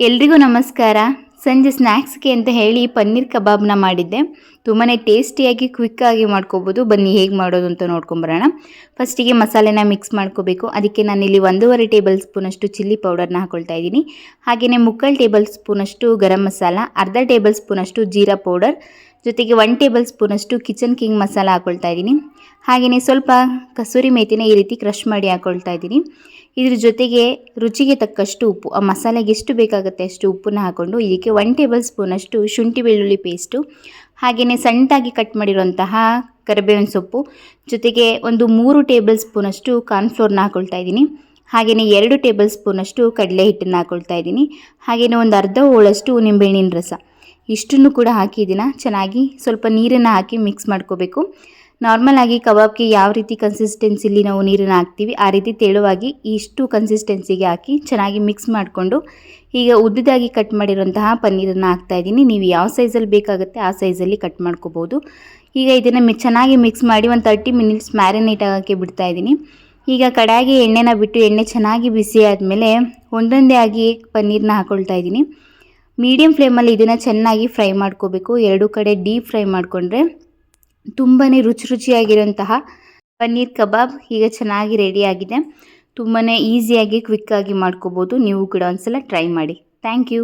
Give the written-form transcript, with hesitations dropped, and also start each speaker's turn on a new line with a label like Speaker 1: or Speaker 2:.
Speaker 1: ಎಲ್ರಿಗೂ ನಮಸ್ಕಾರ. ಸಂಜೆ ಸ್ನ್ಯಾಕ್ಸ್ಗೆ ಅಂತ ಹೇಳಿ ಪನ್ನೀರ್ ಕಬಾಬ್ನ ಮಾಡಿದ್ದೆ. ತುಂಬಾ ಟೇಸ್ಟಿಯಾಗಿ ಕ್ವಿಕ್ಕಾಗಿ ಮಾಡ್ಕೋಬೋದು. ಬನ್ನಿ ಹೇಗೆ ಮಾಡೋದು ಅಂತ ನೋಡ್ಕೊಂಬರೋಣ. ಫಸ್ಟಿಗೆ ಮಸಾಲೆನ ಮಿಕ್ಸ್ ಮಾಡ್ಕೋಬೇಕು. ಅದಕ್ಕೆ ನಾನಿಲ್ಲಿ 1.5 ಟೇಬಲ್ ಸ್ಪೂನಷ್ಟು ಚಿಲ್ಲಿ ಪೌಡರ್ನ ಹಾಕೊಳ್ತಾ ಇದ್ದೀನಿ. ಹಾಗೆಯೇ 3/4 ಟೇಬಲ್ ಸ್ಪೂನಷ್ಟು ಗರಂ ಮಸಾಲ, ಅರ್ಧ ಟೇಬಲ್ ಸ್ಪೂನಷ್ಟು ಜೀರಾ ಪೌಡರ್, ಜೊತೆಗೆ 1 ಟೇಬಲ್ ಸ್ಪೂನಷ್ಟು ಕಿಚನ್ ಕಿಂಗ್ ಮಸಾಲ ಹಾಕೊಳ್ತಾ ಇದ್ದೀನಿ. ಹಾಗೆಯೇ ಸ್ವಲ್ಪ ಕಸೂರಿ ಮೇಥಿನ ಈ ರೀತಿ ಕ್ರಷ್ ಮಾಡಿ ಹಾಕೊಳ್ತಾ ಇದ್ದೀನಿ. ಇದ್ರ ಜೊತೆಗೆ ರುಚಿಗೆ ತಕ್ಕಷ್ಟು ಉಪ್ಪು, ಆ ಮಸಾಲೆಗೆ ಎಷ್ಟು ಬೇಕಾಗುತ್ತೆ ಅಷ್ಟು ಉಪ್ಪನ್ನ ಹಾಕ್ಕೊಂಡು ಇದಕ್ಕೆ 1 ಟೇಬಲ್ ಸ್ಪೂನಷ್ಟು ಶುಂಠಿ ಬೆಳ್ಳುಳ್ಳಿ ಪೇಸ್ಟು, ಹಾಗೆಯೇ ಸಣ್ಣದಾಗಿ ಕಟ್ ಮಾಡಿರುವಂತಹ ಕರಿಬೇವಿನ ಸೊಪ್ಪು, ಜೊತೆಗೆ ಒಂದು 3 ಟೇಬಲ್ ಸ್ಪೂನಷ್ಟು ಕಾರ್ನ್ಫ್ಲೋರ್ನ ಹಾಕ್ಕೊಳ್ತಾ ಇದ್ದೀನಿ. ಹಾಗೆಯೇ 2 ಟೇಬಲ್ ಸ್ಪೂನಷ್ಟು ಕಡಲೆ ಹಿಟ್ಟನ್ನು ಹಾಕ್ಕೊಳ್ತಾ ಇದ್ದೀನಿ. ಹಾಗೆಯೇ ಒಂದು ಅರ್ಧ ಹೋಳಷ್ಟು ನಿಂಬೆಹಣ್ಣಿನ ರಸ, ಇಷ್ಟನ್ನು ಕೂಡ ಹಾಕಿದ್ದೀನ. ಚೆನ್ನಾಗಿ ಸ್ವಲ್ಪ ನೀರನ್ನು ಹಾಕಿ ಮಿಕ್ಸ್ ಮಾಡ್ಕೋಬೇಕು. ನಾರ್ಮಲ್ ಆಗಿ ಕಬಾಬ್ಗೆ ಯಾವ ರೀತಿ ಕನ್ಸಿಸ್ಟೆನ್ಸಿಲಿ ನಾವು ನೀರನ್ನು ಹಾಕ್ತೀವಿ ಆ ರೀತಿ ತೆಳುವಾಗಿ ಇಷ್ಟು ಕನ್ಸಿಸ್ಟೆನ್ಸಿಗೆ ಹಾಕಿ ಚೆನ್ನಾಗಿ ಮಿಕ್ಸ್ ಮಾಡಿಕೊಂಡು ಈಗ ಉದ್ದದಾಗಿ ಕಟ್ ಮಾಡಿರುವಂತಹ ಪನ್ನೀರನ್ನು ಹಾಕ್ತಾಯಿದ್ದೀನಿ. ನೀವು ಯಾವ ಸೈಜಲ್ಲಿ ಬೇಕಾಗುತ್ತೆ ಆ ಸೈಜಲ್ಲಿ ಕಟ್ ಮಾಡ್ಕೋಬೋದು. ಈಗ ಇದನ್ನು ಚೆನ್ನಾಗಿ ಮಿಕ್ಸ್ ಮಾಡಿ ಒಂದು 30 ಮಿನಿಟ್ಸ್ ಮ್ಯಾರಿನೇಟ್ ಆಗೋಕ್ಕೆ ಬಿಡ್ತಾಯಿದ್ದೀನಿ. ಈಗ ಕಡಾಯಿಗೆ ಎಣ್ಣೆನ ಬಿಟ್ಟು ಎಣ್ಣೆ ಚೆನ್ನಾಗಿ ಬಿಸಿ ಆದಮೇಲೆ ಒಂದೊಂದೇ ಆಗಿ ಪನ್ನೀರನ್ನ ಹಾಕ್ಕೊಳ್ತಾ ಇದ್ದೀನಿ. ಮೀಡಿಯಮ್ ಫ್ಲೇಮಲ್ಲಿ ಇದನ್ನು ಚೆನ್ನಾಗಿ ಫ್ರೈ ಮಾಡ್ಕೋಬೇಕು. ಎರಡೂ ಕಡೆ ಡೀಪ್ ಫ್ರೈ ಮಾಡಿಕೊಂಡ್ರೆ ತುಂಬಾ ರುಚಿಯಾಗಿರೋಂತಹ ಪನ್ನೀರ್ ಕಬಾಬ್ ಈಗ ಚೆನ್ನಾಗಿ ರೆಡಿಯಾಗಿದೆ. ತುಂಬಾ ಈಸಿಯಾಗಿ ಕ್ವಿಕ್ಕಾಗಿ ಮಾಡ್ಕೋಬೋದು. ನೀವು ಕೂಡ ಒಂದ್ಸಲ ಟ್ರೈ ಮಾಡಿ. Thank you.